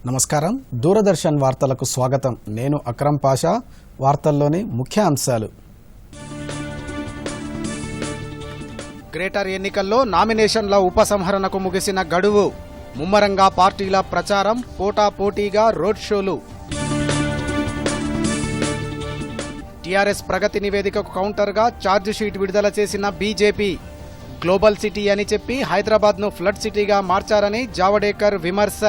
నమస్కారం. దూరదర్శన్ వార్తలకు స్వాగతం. నేను అక్రమ్ పాషా. వార్తల్లోని ముఖ్య అంశాలు. గ్రేటర్ ఎన్నికల్లో నామినేషన్ల ఉపసంహరణకు ముగిసిన గడువు. ముమ్మరంగా పార్టీల ప్రచారం, పోటాపోటీగా రోడ్ షోలు. టీఆర్ఎస్ ప్రగతి నివేదికకు కౌంటర్గా ఛార్జ్ షీట్ విడుదల చేసిన బీజేపీ. గ్లోబల్ సిటీ అని చెప్పి హైదరాబాద్ను ఫ్లడ్ సిటీగా మార్చారని జావడేకర్ విమర్శ.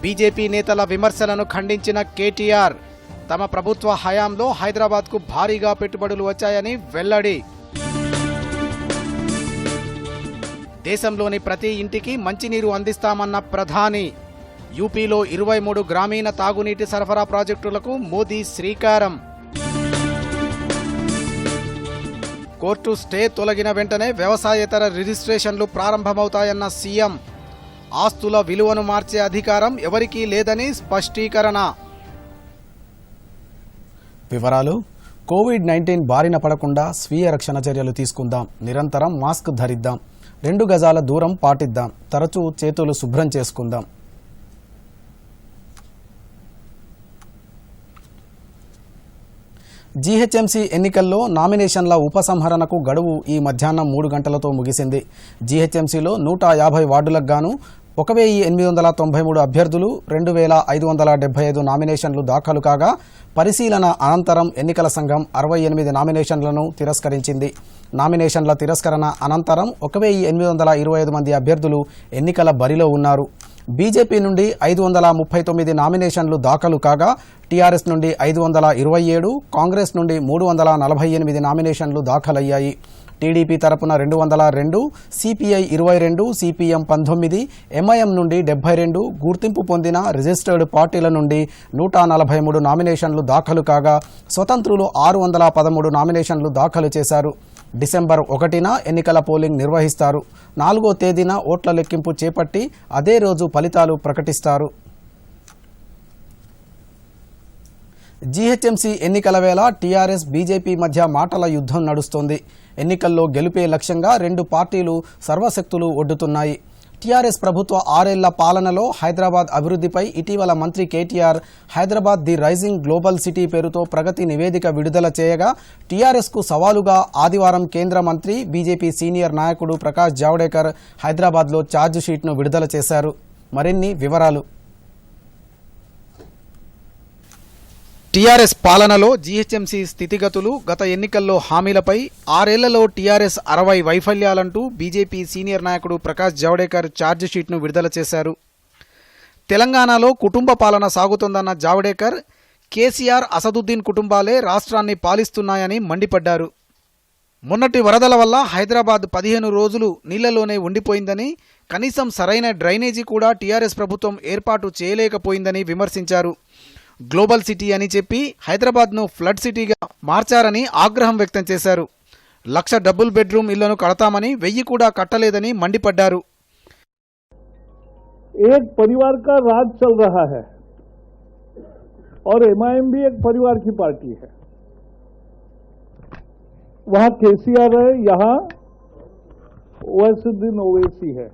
బీజేపీ నేతల విమర్శలను ఖండించిన కేటీఆర్. తమ ప్రభుత్వ హయాంలో హైదరాబాద్కు భారీగా పెట్టుబడులు వచ్చాయని వెల్లడి. దేశంలోని ప్రతి ఇంటికి మంచినీరు అందిస్తామన్న ప్రధాని. యూపీలో 23 గ్రామీణ తాగునీటి సరఫరా ప్రాజెక్టులకు మోదీ శ్రీకారం. కోర్టు స్టే తొలగిన వెంటనే వ్యవసాయేతర రిజిస్ట్రేషన్లు ప్రారంభమవుతాయన్న సీఎం. ఆస్తుల విలువను మార్చే అధికారం ఎవరికీ లేదని స్పష్టీకరణ. వివరాలు. కోవిడ్-19 బారిన పడకుండా స్వీయ రక్షణ చర్యలు తీసుకుందాం. నిరంతరం మాస్క్ ధరిద్దాం. 2 గజాల దూరం పాటిద్దాం. తరచూ చేతులు శుభ్రం చేసుకుందాం. జీహెచ్ఎంసీ ఎన్నికల్లో నామినేషన్ల ఉపసంహరణకు గడువు ఈ మధ్యాహ్నం 3 గంటలతో ముగిసింది. జీహెచ్ఎంసీలో 150 వార్డులకు గాను 1893 అభ్యర్థులు 2575 నామినేషన్లు దాఖలు కాగా, పరిశీలన అనంతరం ఎన్నికల సంఘం 68 నామినేషన్లను తిరస్కరించింది. నామినేషన్ల తిరస్కరణ అనంతరం 1825 మంది అభ్యర్థులు ఎన్నికల బరిలో ఉన్నారు. బీజేపీ నుండి 539 నామినేషన్లు దాఖలు కాగా, టీఆర్ఎస్ నుండి 527, కాంగ్రెస్ నుండి 348 నామినేషన్లు దాఖలయ్యాయి. టీడీపీ తరపున 202, సిపిఐ 22, సిపిఎం 19, ఎంఐఎం నుండి 72, గుర్తింపు పొందిన రిజిస్టర్డ్ పార్టీల నుండి 143 నామినేషన్లు దాఖలు కాగా, స్వతంత్రులు 613 నామినేషన్లు దాఖలు చేశారు. డిసెంబర్ 1న ఎన్నికల పోలింగ్ నిర్వహిస్తారు. 4వ తేదీన ఓట్ల లెక్కింపు చేపట్టి అదే రోజు ఫలితాలు ప్రకటిస్తారు. జీహెచ్ఎంసీ ఎన్నికల వేళ టీఆర్ఎస్ బీజేపీ మధ్య మాటల యుద్ధం నడుస్తోంది. ఎన్నికల్లో గెలుపే లక్ష్యంగా 2 పార్టీలు సర్వశక్తులు ఒడ్డుతున్నాయి. టీఆర్ఎస్ ప్రభుత్వ 6 ఏళ్ల పాలనలో హైదరాబాద్ అభివృద్ధిపై ఇటీవల మంత్రి KTR Hyderabad the rising global city పేరుతో ప్రగతి నివేదిక విడుదల చేయగా, టీఆర్ఎస్కు సవాలుగా ఆదివారం కేంద్ర మంత్రి, బీజేపీ సీనియర్ నాయకుడు ప్రకాష్ జావడేకర్ హైదరాబాద్లో ఛార్జ్ షీట్ను విడుదల చేశారు. మరిన్ని వివరాలు. టీఆర్ఎస్ పాలనలో జీహెచ్ఎంసీ స్థితిగతులు, గత ఎన్నికల్లో హామీలపై 6 ఏళ్లలో టీఆర్ఎస్ 60 వైఫల్యాలంటూ బీజేపీ సీనియర్ నాయకుడు ప్రకాష్ జావడేకర్ ఛార్జ్ షీట్ను విడుదల చేశారు. తెలంగాణలో కుటుంబ పాలన సాగుతోందన్న జావడేకర్, కేసీఆర్, అసదుద్దీన్ కుటుంబాలే రాష్ట్రాన్ని పాలిస్తున్నాయని మండిపడ్డారు. మొన్నటి వరదల వల్ల హైదరాబాద్ 15 రోజులు నీళ్లలోనే ఉండిపోయిందని, కనీసం సరైన డ్రైనేజీ కూడా టీఆర్ఎస్ ప్రభుత్వం ఏర్పాటు చేయలేకపోయిందని విమర్శించారు. గ్లోబల్ సిటీ అని చెప్పి హైదరాబాద్ను ఫ్లడ్ సిటీగా మార్చారని ఆగ్రహం వ్యక్తం చేశారు. 1,00,000 డబుల్ బెడ్రూమ్ ఇళ్లను కడతామని 1000 కూడా కట్టలేదని మండిపడ్డారు. एक परिवार का राज चल रहा है और एमआईएम भी एक परिवार की पार्टी है. वहां केसीआर है, यहां ओवैसीउद्दीन ओवैसी है.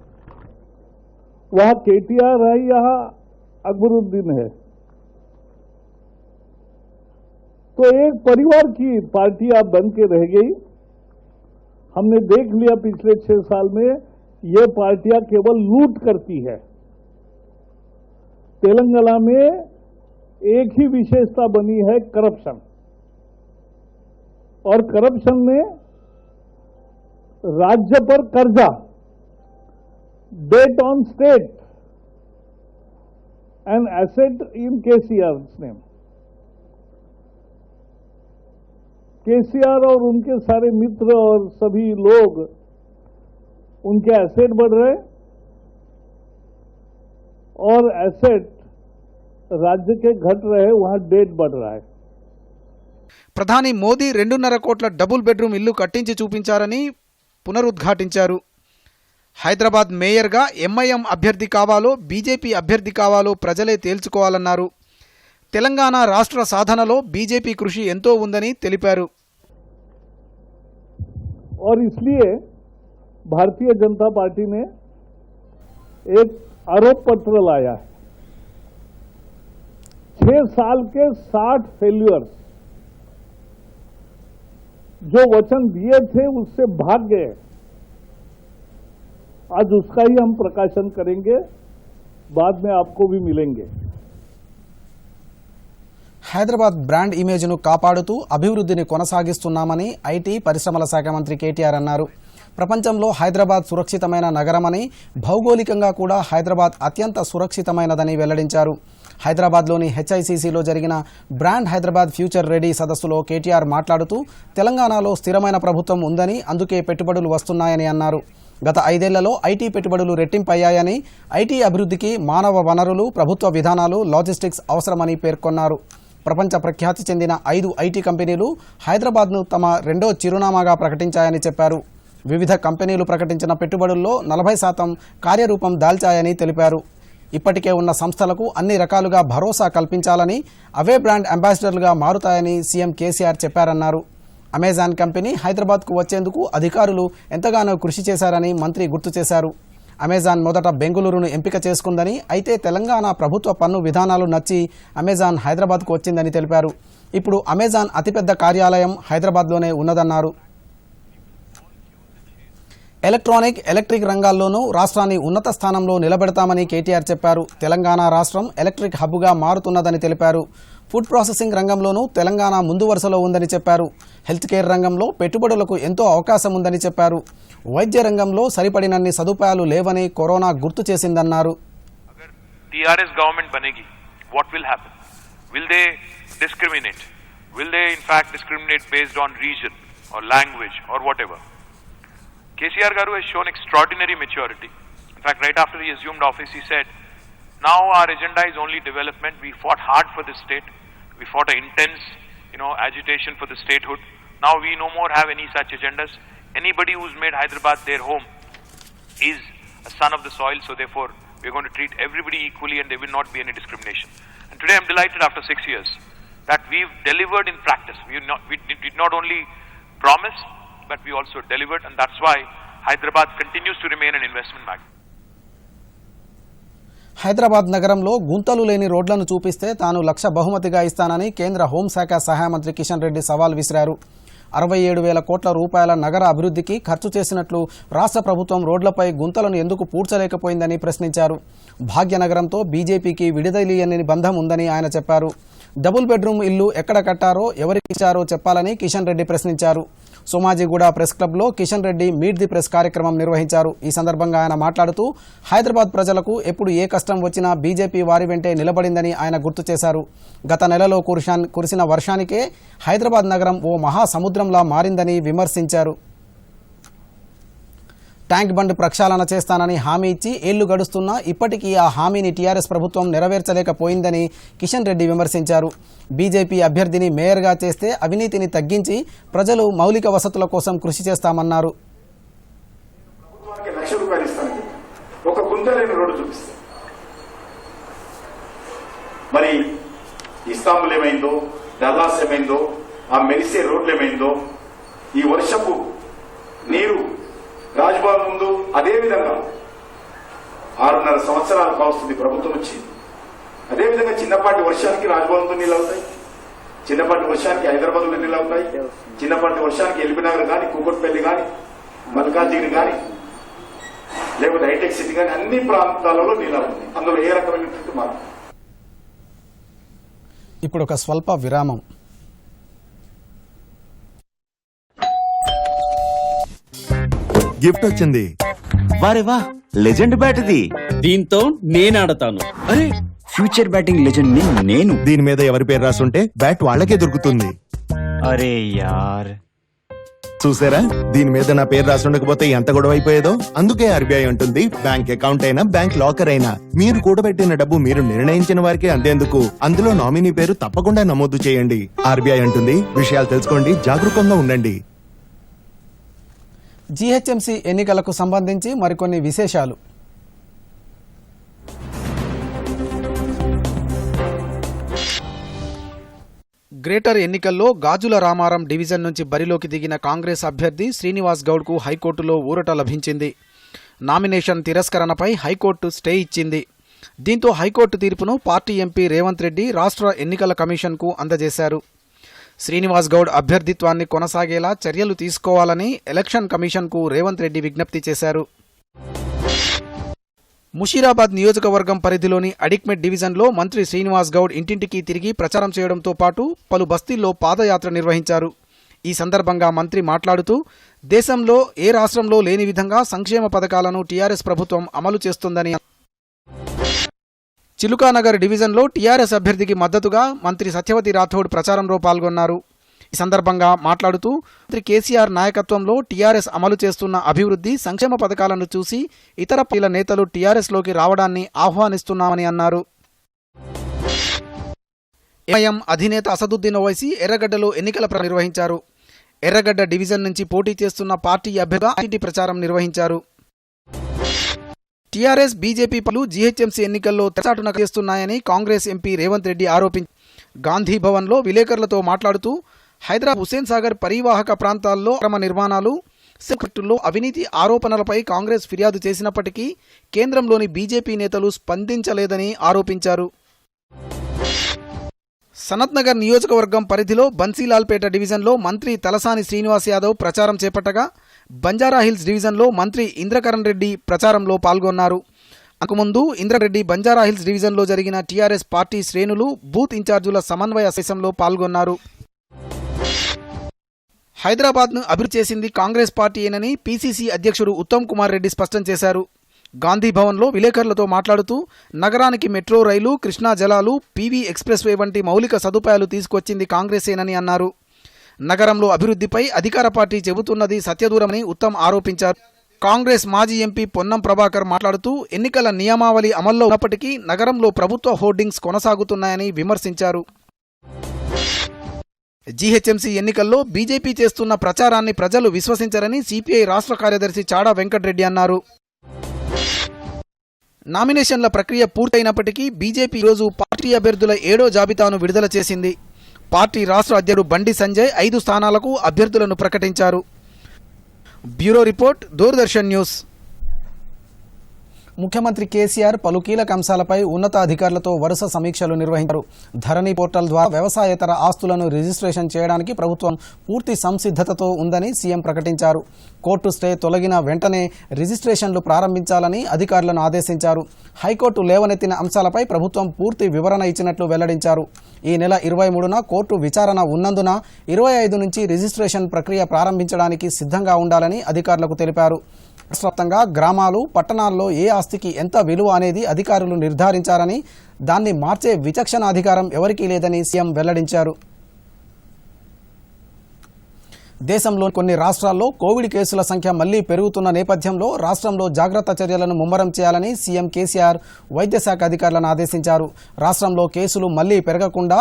वहां केटीआर है, यहां अकबरुद्दीन है. तो एक परिवार की पार्टी आप बन के रह गई. हमने देख लिया पिछले 6 साल में ये पार्टियां केवल लूट करती है. तेलंगाना में एक ही विशेषता बनी है, करप्शन. और करप्शन में राज्य पर कर्जा, debt on state and asset in KCR name. KCR और उनके सारे मित्र और सभी लोग, उनके एसेट बढ़ रहे और एसेट राज्य के घट रहे, वहां डेट बढ़ रहा है. ప్రధాని మోదీ 2.5 కోట్ల డబుల్ బెడ్రూమ్ ఇల్లు కట్టించి చూపించారని పునరుద్ఘాటించారు. హైదరాబాద్ మేయర్గా ఎంఐఎం అభ్యర్థి కావాలో, బీజేపీ అభ్యర్థి కావాలో ప్రజలే తేల్చుకోవాలన్నారు. తెలంగాణ రాష్ట్ర సాధనలో బీజేపీ కృషి ఎంతో ఉందని తెలిపారు. और इसलिए भारतीय जनता पार्टी ने एक आरोप पत्र लाया है। 6 साल के 60 फेल्यूअर्स जो वचन दिए थे उससे भाग गए। आज उसका ही हम प्रकाशन करेंगे, बाद में आपको भी मिलेंगे। హైదరాబాద్ బ్రాండ్ ఇమేజ్ను కాపాడుతూ అభివృద్ధిని కొనసాగిస్తున్నామని ఐటీ పరిశ్రమల శాఖ మంత్రి కేటీఆర్ అన్నారు. ప్రపంచంలో హైదరాబాద్ సురక్షితమైన నగరమని, భౌగోళికంగా కూడా హైదరాబాద్ అత్యంత సురక్షితమైనదని వెల్లడించారు. హైదరాబాద్లోని హెచ్ఐసిసిలో జరిగిన బ్రాండ్ హైదరాబాద్ ఫ్యూచర్ రెడీ సదస్సులో కేటీఆర్ మాట్లాడుతూ తెలంగాణలో స్థిరమైన ప్రభుత్వం ఉందని, అందుకే పెట్టుబడులు వస్తున్నాయని అన్నారు. గత 5 ఏళ్లలో ఐటీ పెట్టుబడులు రెట్టింపయ్యాయని, ఐటీ అభివృద్ధికి మానవ వనరులు, ప్రభుత్వ విధానాలు, లాజిస్టిక్స్ అవసరమని పేర్కొన్నారు. ప్రపంచ ప్రఖ్యాతి చెందిన 5 ఐటీ కంపెనీలు హైదరాబాద్ను తమ రెండో చిరునామాగా ప్రకటించాయని చెప్పారు. వివిధ కంపెనీలు ప్రకటించిన పెట్టుబడుల్లో 40% కార్యరూపం దాల్చాయని తెలిపారు. ఇప్పటికే ఉన్న సంస్థలకు అన్ని రకాలుగా భరోసా కల్పించాలని, అవే బ్రాండ్ అంబాసిడర్లుగా మారుతాయని సీఎం కేసీఆర్ చెప్పారన్నారు. అమెజాన్ కంపెనీ హైదరాబాద్కు వచ్చేందుకు అధికారులు ఎంతగానో కృషి చేశారని మంత్రి గుర్తు చేశారు. అమెజాన్ మొదట బెంగళూరును ఎంపిక చేసుకుందని, అయితే తెలంగాణ ప్రభుత్వ పన్ను విధానాలు నచ్చి అమెజాన్ హైదరాబాద్కు వచ్చిందని తెలిపారు. ఇప్పుడు అమెజాన్ అతిపెద్ద కార్యాలయం హైదరాబాద్లోనే ఉన్నదన్నారు. ఎలక్ట్రిక్ రంగాల్లోనూ రాష్ట్రాన్ని ఉన్నత స్థానంలో నిలబెడతామని కేటీఆర్ చెప్పారు. తెలంగాణ రాష్ట్రం ఎలక్ట్రిక్ హబ్గా మారుతున్నదని తెలిపారు. ఫుడ్ ప్రాసెసింగ్ రంగంలోనూ తెలంగాణ ముందు వరుసలో ఉందని చెప్పారు. హెల్త్ కేర్ రంగంలో పెట్టుబడులకు ఎంతో అవకాశం ఉందని చెప్పారు. వైద్య రంగంలో సరిపడినన్ని సదుపాయాలు లేవని కరోనా గుర్తు చేసిందన్నారు. टीआरएस गवर्नमेंट बनेगी, what will happen? Will they discriminate? Will they in fact discriminate based on region or language or whatever? KCR Garu has shown extraordinary maturity. In fact, right after he assumed office, he said, now our agenda is only development. We fought hard for this state. We fought an intense, agitation for the statehood. Now we no more have any such agendas. Anybody who's made Hyderabad their home is a son of the soil, so therefore we're going to treat everybody equally and there will not be any discrimination. And today I'm delighted after 6 years that we've delivered in practice. We did not only promise, but we also delivered, and that's why Hyderabad continues to remain an investment magnet. Hyderabad నగరంలో గుంతలు లేని రోడ్లను చూపిస్తే తాను 1,00,000 బహుమతిగా ఇస్తానని కేంద్ర హోంశాఖ సహాయ మంత్రి కిషన్ రెడ్డి సవాల్ విసిరారు. 67,000 కోట్ల రూపాయల నగర అభివృద్ధికి ఖర్చు చేసినట్లు రాష్ట్ర ప్రభుత్వం రోడ్లపై గుంతలను ఎందుకు పూడ్చలేకపోయిందని ప్రశ్నించారు. భాగ్యనగరంతో బీజేపీకి విడదీయని బంధం ఉందని ఆయన చెప్పారు. డబుల్ బెడ్రూమ్ ఇల్లు ఎక్కడ కట్టారో, ఎవరికిచ్చారో చెప్పాలని కిషన్ రెడ్డి ప్రశ్నించారు. సోమాజిగూడ ప్రెస్ క్లబ్లో Kishan Reddy meet the press కార్యక్రమం నిర్వహించారు. ఈ సందర్భంగా ఆయన మాట్లాడుతూ హైదరాబాద్ ప్రజలకు ఎప్పుడు ఏ కష్టం వచ్చినా బీజేపీ వారి వెంటే నిలబడిందని ఆయన గుర్తు చేశారు. గత నెలలో కురిసిన వర్షానికే హైదరాబాద్ నగరం ఓ మహాసముద్రంలా మారిందని విమర్శించారు. ట్యాంక్ బండ్ ప్రక్షాళన చేస్తానని హామీ ఇచ్చి ఏళ్లు గడుస్తున్నా ఇప్పటికీ ఆ హామీని టీఆర్ఎస్ ప్రభుత్వం నెరవేర్చలేకపోయిందని కిషన్ రెడ్డి విమర్శించారు. బీజేపీ అభ్యర్థిని మేయర్గా చేస్తే అవినీతిని తగ్గించి ప్రజలు మౌలిక వసతుల కోసం కృషి చేస్తామన్నారు. మరి ఇస్తాంబుల్ ఏమైందో, డల్లాస్ ఏమైందో, ఆ మెరిసే రోడ్లు ఏమైందో, ఈ వర్షపు నీరు రాజ్భవన్ ముందు అదేవిధంగా 6.5 సంవత్సరాలు కావస్తుంది ప్రభుత్వం వచ్చి. అదేవిధంగా చిన్నపాటి వర్షానికి రాజ్భవన్తో నీళ్ళు అవుతాయి, చిన్నపాటి వర్షానికి హైదరాబాద్లో నీళ్ళు అవుతాయి, చిన్నపాటి వర్షానికి ఎల్బీనగర్ కానీ, కూకట్పల్లి కానీ, మల్కాజ్గిరి కానీ, లేకపోతే హైటెక్ సిటీ కానీ అన్ని ప్రాంతాలలో నీళ్ళు అవుతాయి. అందులో ఏ రకమైనటువంటి మార్పు. ఇప్పుడు ఒక స్వల్ప విరామం. గిఫ్ట్ వచ్చింది. వారే వా, లెజెండ్ బ్యాట్ ఇది. దీంతో నేను ఆడతాను. అరే, ఫ్యూచర్ బ్యాటింగ్ లెజెండ్ నేను. దీని మీద ఎవరి పేరు రాసుంటే బ్యాట్ వాళ్ళకే దొరుకుతుంది. అరే యార్, చూసారా, దీని మీద నా పేరు రాసుండకపోతే ఎంత గొడవ అయిపోయేదో. అందుకే ఆర్బీఐ ఉంటుంది, బ్యాంక్ అకౌంట్ అయినా బ్యాంక్ లాకర్ అయినా మీరు కూడబెట్టిన డబ్బు మీరు నిర్ణయించిన వారికి అందేందుకు అందులో నామినీ పేరు తప్పకుండా నమోదు చేయండి. ఆర్బీఐ అంటుంది, విషయాలు తెలుసుకోండి, జాగరూకంగా ఉండండి. జీహెచ్ఎంసీ ఎన్నికలకు సంబంధించి మరికొన్ని విశేషాలు. గ్రేటర్ ఎన్నికల్లో గాజుల రామారం డివిజన్ నుంచి బరిలోకి దిగిన కాంగ్రెస్ అభ్యర్థి శ్రీనివాస్ గౌడ్కు హైకోర్టులో ఊరట లభించింది. నామినేషన్ తిరస్కరణపై హైకోర్టు స్టే ఇచ్చింది. దీంతో హైకోర్టు తీర్పును పార్టీ ఎంపీ రేవంత్ రెడ్డి రాష్ట్ర ఎన్నికల కమిషన్కు అందజేశారు. శ్రీనివాస్ గౌడ్ అభ్యర్థిత్వాన్ని కొనసాగేలా చర్యలు తీసుకోవాలని ఎలక్షన్ కమిషన్కు రేవంత్ రెడ్డి విజ్ఞప్తి చేశారు. ముషీరాబాద్ నియోజకవర్గం పరిధిలోని అడిక్మెట్ డివిజన్లో మంత్రి శ్రీనివాస్ గౌడ్ ఇంటింటికి తిరిగి ప్రచారం చేయడంతో పాటు పలు బస్తీల్లో పాదయాత్ర నిర్వహించారు. ఈ సందర్భంగా మంత్రి మాట్లాడుతూ దేశంలో ఏ రాష్ట్రంలో లేని విధంగా సంక్షేమ పథకాలను టీఆర్ఎస్ ప్రభుత్వం అమలు చేస్తుందని. చిలుకానగర్ డివిజన్లో టీఆర్ఎస్ అభ్యర్థికి మద్దతుగా మంత్రి సత్యవతి రాథోడ్ ప్రచారంలో పాల్గొన్నారు. ఈ సందర్భంగా మాట్లాడుతూ మంత్రి కేసీఆర్ నాయకత్వంలో టీఆర్ఎస్ అమలు చేస్తున్న అభివృద్ధి సంక్షేమ పథకాలను చూసి ఇతర పార్టీల నేతలు టీఆర్ఎస్లోకి రావడాన్ని ఆహ్వానిస్తున్నామని అన్నారు. ఎంఐఎం అధినేత అసదుద్దీన్ ఓవైసీ ఎర్రగడ్డలో ఎన్నికల నిర్వహించారు. ఎర్రగడ్డ డివిజన్ నుంచి పోటీ చేస్తున్న పార్టీ అభ్యర్థిగా ఇంటి ప్రచారం నిర్వహించారు. టీఆర్ఎస్ బీజేపీ పలు జీహెచ్ఎంసీ ఎన్నికల్లో తెరచాటున చేస్తున్నాయని కాంగ్రెస్ ఎంపీ రేవంత్ రెడ్డి ఆరోపించారు. గాంధీ భవన్లో విలేకరులతో మాట్లాడుతూ హైదరాబాద్ హుస్సేన్ సాగర్ పరివాహక ప్రాంతాల్లో అక్రమ నిర్మాణాలు, సెక్రటరీలో అవినీతి ఆరోపణలపై కాంగ్రెస్ ఫిర్యాదు చేసినప్పటికీ కేంద్రంలోని బీజేపీ నేతలు స్పందించలేదని ఆరోపించారు. సనత్ నగర్ నియోజకవర్గం పరిధిలో బన్సీలాల్పేట డివిజన్లో మంత్రి తలసాని శ్రీనివాస్ యాదవ్ ప్రచారం చేపట్టగా బంజారాహిల్స్ డివిజన్లో మంత్రి ఇంద్రకరణ్ రెడ్డి ప్రచారంలో పాల్గొన్నారు. అంతకుముందు ఇంద్రరెడ్డి బంజారాహిల్స్ డివిజన్లో జరిగిన టీఆర్ఎస్ పార్టీ శ్రేణులు బూత్ ఇన్ఛార్జీల సమన్వయ సమావేశంలో పాల్గొన్నారు. హైదరాబాద్ను అభివృద్ధి చేసింది కాంగ్రెస్ పార్టీయేనని పీసీసీ అధ్యక్షుడు ఉత్తమ్ కుమార్ రెడ్డి స్పష్టం చేశారు. గాంధీ భవన్లో విలేకరులతో మాట్లాడుతూ నగరానికి మెట్రో రైలు, కృష్ణా జలాలు, పీవీ ఎక్స్ప్రెస్ వే వంటి మౌలిక సదుపాయాలు తీసుకొచ్చింది కాంగ్రెసేనని అన్నారు. నగరంలో అభివృద్ధిపై అధికార పార్టీ చెబుతున్నది సత్యదూరమని ఉత్తమ్ ఆరోపించారు. కాంగ్రెస్ మాజీ ఎంపీ పొన్నం ప్రభాకర్ మాట్లాడుతూ ఎన్నికల నియమావళి అమల్లో ఉన్నప్పటికీ నగరంలో ప్రభుత్వ హోర్డింగ్స్ కొనసాగుతున్నాయని విమర్శించారు. జీహెచ్ఎంసీ ఎన్నికల్లో బీజేపీ చేస్తున్న ప్రచారాన్ని ప్రజలు విశ్వసించరని సిపిఐ రాష్ట్ర కార్యదర్శి చాడా వెంకటరెడ్డి అన్నారు. నామినేషన్ల ప్రక్రియ పూర్తయినప్పటికీ బీజేపీ ఈరోజు పార్టీ అభ్యర్థుల 7వ జాబితాను విడుదల చేసింది. పార్టీ రాష్ట్ర అధ్యక్షుడు బండి సంజయ్ 5 స్థానాలకు అభ్యర్థులను ప్రకటించారు. Bureau report, Doordarshan news. ముఖ్యమంత్రి కేసీఆర్ పలు కీలక అంశాలపై ఉన్నతాధికారులతో వరుస సమీక్షలు నిర్వహించారు. ధరణి పోర్టల్ ద్వారా వ్యవసాయేతర ఆస్తులను రిజిస్ట్రేషన్ చేయడానికి ప్రభుత్వం పూర్తి సంసిద్ధతతో ఉందని సీఎం ప్రకటించారు. కోర్టు స్టే తొలగిన వెంటనే రిజిస్ట్రేషన్లు ప్రారంభించాలని అధికారులను ఆదేశించారు. హైకోర్టు లేవనెత్తిన అంశాలపై ప్రభుత్వం పూర్తి వివరణ ఇచ్చినట్లు వెల్లడించారు. ఈ నెల 23న కోర్టు విచారణ ఉన్నందున 25 నుంచి రిజిస్ట్రేషన్ ప్రక్రియ ప్రారంభించడానికి సిద్ధంగా ఉండాలని అధికారులకు తెలిపారు. రాష్ట్రవ్యాప్తంగా గ్రామాలు, పట్టణాల్లో ఏ ఆస్తికి ఎంత విలువ అనేది అధికారులు నిర్ధారించారని, దాన్ని మార్చే విచక్షణ అధికారం ఎవరికీ లేదని సీఎం వెల్లడించారు. దేశంలో కొన్ని రాష్ట్రాల్లో కోవిడ్ కేసుల సంఖ్య మళ్లీ పెరుగుతున్న నేపథ్యంలో రాష్ట్రంలో జాగ్రత్త చర్యలను ముమ్మరం చేయాలని సీఎం కేసీఆర్ వైద్య శాఖ అధికారులను ఆదేశించారు. రాష్ట్రంలో కేసులు మళ్లీ పెరగకుండా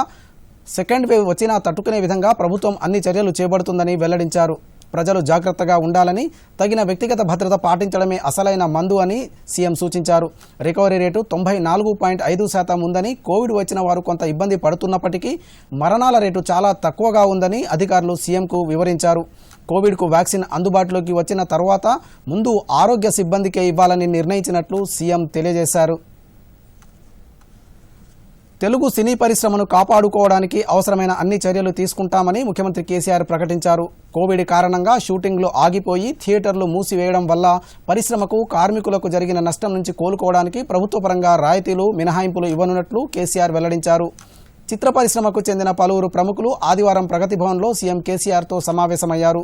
సెకండ్ వేవ్ వచ్చినా తట్టుకునే విధంగా ప్రభుత్వం అన్ని చర్యలు చేపడుతుందని వెల్లడించారు. ప్రజలు జాగ్రత్తగా ఉండాలని, తగిన వ్యక్తిగత భద్రత పాటించడమే అసలైన మందు అని సీఎం సూచించారు. రికవరీ రేటు 94.5% ఉందని, కోవిడ్ వచ్చిన వారు కొంత ఇబ్బంది పడుతున్నప్పటికీ మరణాల రేటు చాలా తక్కువగా ఉందని అధికారులు సీఎంకు వివరించారు. కోవిడ్కు వ్యాక్సిన్ అందుబాటులోకి వచ్చిన తర్వాత ముందు ఆరోగ్య సిబ్బందికే ఇవ్వాలని నిర్ణయించినట్లు సీఎం తెలియజేశారు. తెలుగు సినీ పరిశ్రమను కాపాడుకోవడానికి అవసరమైన అన్ని చర్యలు తీసుకుంటామని ముఖ్యమంత్రి కేసీఆర్ ప్రకటించారు. కోవిడ్ కారణంగా షూటింగ్లు ఆగిపోయి థియేటర్లు మూసివేయడం వల్ల పరిశ్రమకు, కార్మికులకు జరిగిన నష్టం నుంచి కోలుకోవడానికి ప్రభుత్వ పరంగా రాయితీలు, మినహాయింపులు ఇవ్వనున్నట్లు కేసీఆర్ వెల్లడించారు. చిత్ర పరిశ్రమకు చెందిన పలువురు ప్రముఖులు ఆదివారం ప్రగతి భవన్లో సీఎం కేసీఆర్తో సమావేశమయ్యారు.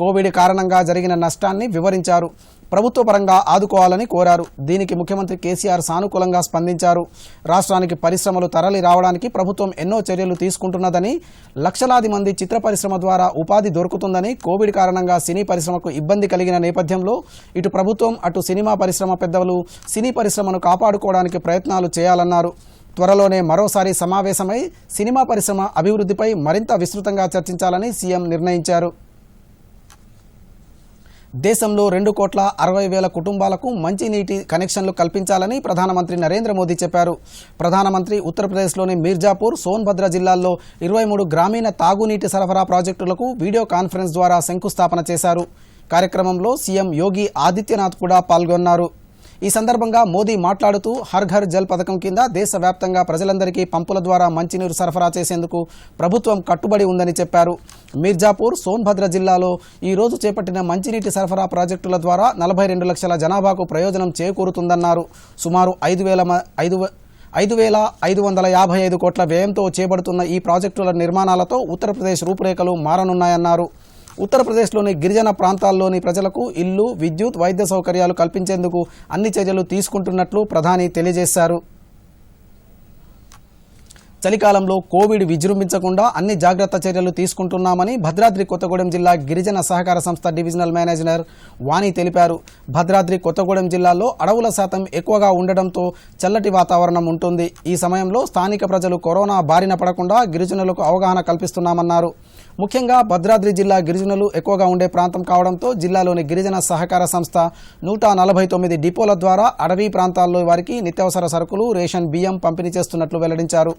కోవిడ్ కారణంగా జరిగిన నష్టాన్ని వివరించారు. ప్రభుత్వ పరంగా ఆదుకోవాలని కోరారు. దీనికి ముఖ్యమంత్రి కేసీఆర్ సానుకూలంగా స్పందించారు. రాష్ట్రానికి పరిశ్రమలు తరలి రావడానికి ప్రభుత్వం ఎన్నో చర్యలు తీసుకుంటున్నదని, లక్షలాది మంది చిత్ర పరిశ్రమ ద్వారా ఉపాధి దొరుకుతుందని, కోవిడ్ కారణంగా సినీ పరిశ్రమకు ఇబ్బంది కలిగిన నేపథ్యంలో ఇటు ప్రభుత్వం, అటు సినిమా పరిశ్రమ పెద్దలు సినీ పరిశ్రమను కాపాడుకోవడానికి ప్రయత్నాలు చేయాలన్నారు. త్వరలోనే మరోసారి సమావేశమై సినిమా పరిశ్రమ అభివృద్ధిపై మరింత విస్తృతంగా చర్చించాలని సీఎం నిర్ణయించారు. దేశంలో 2,60,000 కుటుంబాలకు మంచినీటి కనెక్షన్లు కల్పించాలని ప్రధానమంత్రి నరేంద్ర మోదీ చెప్పారు. ప్రధానమంత్రి ఉత్తరప్రదేశ్లోని మీర్జాపూర్, సోన్భద్ర జిల్లాల్లో 23 గ్రామీణ తాగునీటి సరఫరా ప్రాజెక్టులకు వీడియో కాన్ఫరెన్స్ ద్వారా శంకుస్థాపన చేశారు. కార్యక్రమంలో సీఎం యోగి ఆదిత్యనాథ్ కూడా పాల్గొన్నారు. ఈ సందర్భంగా మోదీ మాట్లాడుతూ హర్ ఘర్ జల్ పథకం కింద దేశవ్యాప్తంగా ప్రజలందరికీ పంపుల ద్వారా మంచినీరు సరఫరా చేసేందుకు ప్రభుత్వం కట్టుబడి ఉందని చెప్పారు. మీర్జాపూర్, సోన్భద్ర జిల్లాలో ఈ రోజు చేపట్టిన మంచినీటి సరఫరా ప్రాజెక్టుల ద్వారా 42 లక్షల జనాభాకు ప్రయోజనం చేకూరుతుందన్నారు. సుమారు 5,555 కోట్ల వ్యయంతో చేపడుతున్న ఈ ప్రాజెక్టుల నిర్మాణాలతో ఉత్తరప్రదేశ్ రూపురేఖలు మారనున్నాయన్నారు. ఉత్తరప్రదేశ్లోని గిరిజన ప్రాంతాల్లోని ప్రజలకు ఇల్లు, విద్యుత్, వైద్య సౌకర్యాలు కల్పించేందుకు అన్ని చర్యలు తీసుకుంటున్నట్లు ప్రధాని తెలియజేశారు. చలికాలంలో కోవిడ్ విజృంభించకుండా అన్ని జాగ్రత్త చర్యలు తీసుకుంటున్నామని భద్రాద్రి కొత్తగూడెం జిల్లా గిరిజన సహకార సంస్థ డివిజనల్ మేనేజర్ వాణి తెలిపారు. భద్రాద్రి కొత్తగూడెం జిల్లాలో అడవుల శాతం ఎక్కువగా ఉండడంతో చల్లటి వాతావరణం ఉంటుంది. ఈ సమయంలో స్థానిక ప్రజలు కరోనా బారిన పడకుండా గిరిజనులకు అవగాహన కల్పిస్తున్నామన్నారు. ముఖ్యంగా భద్రాద్రి జిల్లా గిరిజనులు ఎక్కువగా ఉండే ప్రాంతం కావడంతో జిల్లాలోని గిరిజన సహకార సంస్థ 149 డిపోల ద్వారా అడవి ప్రాంతాల్లో వారికి నిత్యావసర సరుకులు, రేషన్ బియ్యం పంపిణీ చేస్తున్నట్లు వెల్లడించారు.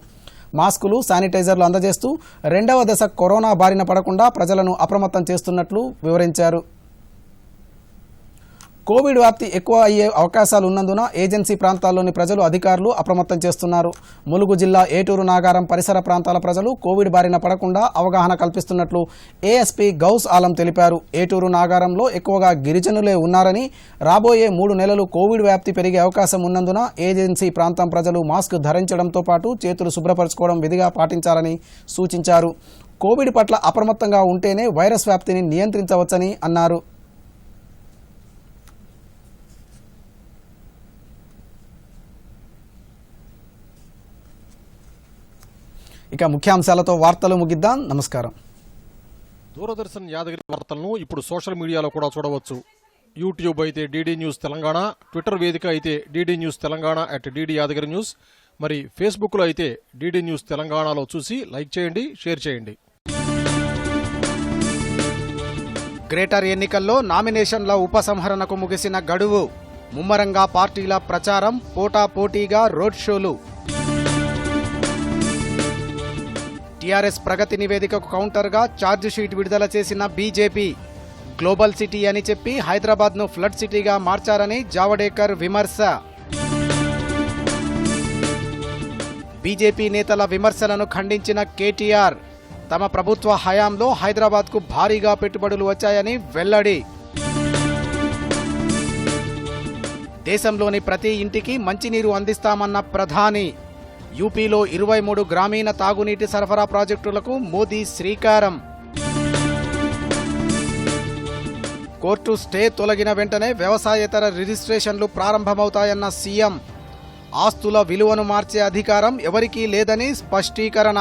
మాస్కులు, శానిటైజర్లు అందజేస్తూ 2వ దశ కరోనా బారిన పడకుండా ప్రజలను అప్రమత్తం చేస్తున్నట్లు వివరించారు. కోవిడ్ వ్యాప్తి ఎక్కువ అయ్యే అవకాశాలు ఉన్నందున ఏజెన్సీ ప్రాంతాల్లోని ప్రజలు, అధికారులు అప్రమత్తం చేస్తున్నారు. ములుగు జిల్లా ఏటూరు నాగారం పరిసర ప్రాంతాల ప్రజలు కోవిడ్ బారిన పడకుండా అవగాహన కల్పిస్తున్నట్లు ఏఎస్పీ గౌస్ ఆలం తెలిపారు. ఏటూరు నాగారంలో ఎక్కువగా గిరిజనులే ఉన్నారని, రాబోయే 3 నెలలు కోవిడ్ వ్యాప్తి పెరిగే అవకాశం ఉన్నందున ఏజెన్సీ ప్రాంతం ప్రజలు మాస్క్ ధరించడంతో పాటు చేతులు శుభ్రపరచుకోవడం విధిగా పాటించాలని సూచించారు. కోవిడ్ పట్ల అప్రమత్తంగా ఉంటేనే వైరస్ వ్యాప్తిని నియంత్రించవచ్చని అన్నారు. ఇక ముఖ్యాంశాలతో వార్తలు ముగిద్దాం. నమస్కారం. దూరదర్శన్ యాదగిరి వార్తలను ఇప్పుడు సోషల్ మీడియాలో కూడా చూడవచ్చు. యూట్యూబ్ అయితే డీడీ న్యూస్ తెలంగాణ, ట్విట్టర్ వేదిక అయితే DD news Telangana @DD Yadagiri news, మరి ఫేస్బుక్లో అయితే డీడీ న్యూస్ తెలంగాణలో చూసి లైక్ చేయండి, షేర్ చేయండి. గ్రేటర్ ఎన్నికల్లో నామినేషన్ల ఉపసంహరణకు ముగిసిన గడువు. ముమ్మరంగా పార్టీల ప్రచారం, పోటాపోటీగా రోడ్ షోలు. టీఆర్ఎస్ ప్రగతి నివేదికకు కౌంటర్గా ఛార్జిషీట్ విడుదల చేసిన బీజేపీ. గ్లోబల్ సిటీ అని చెప్పి హైదరాబాద్ను ఫ్లడ్ సిటీగా మార్చారని జావడేకర్ విమర్శ. బీజేపీ నేతల విమర్శలను ఖండించిన కేటీఆర్. తమ ప్రభుత్వ హయాంలో హైదరాబాద్కు భారీగా పెట్టుబడులు వచ్చాయని వెల్లడి. దేశంలోని ప్రతి ఇంటికి మంచినీరు అందిస్తామన్న ప్రధాని. యూపీలో 23 గ్రామీణ తాగునీటి సరఫరా ప్రాజెక్టులకు మోదీ శ్రీకారం. కోర్టు స్టే తొలగిన వెంటనే వ్యవసాయేతర రిజిస్ట్రేషన్లు ప్రారంభమవుతాయన్న సీఎం. ఆస్తుల విలువను మార్చే అధికారం ఎవరికీ లేదని స్పష్టీకరణ.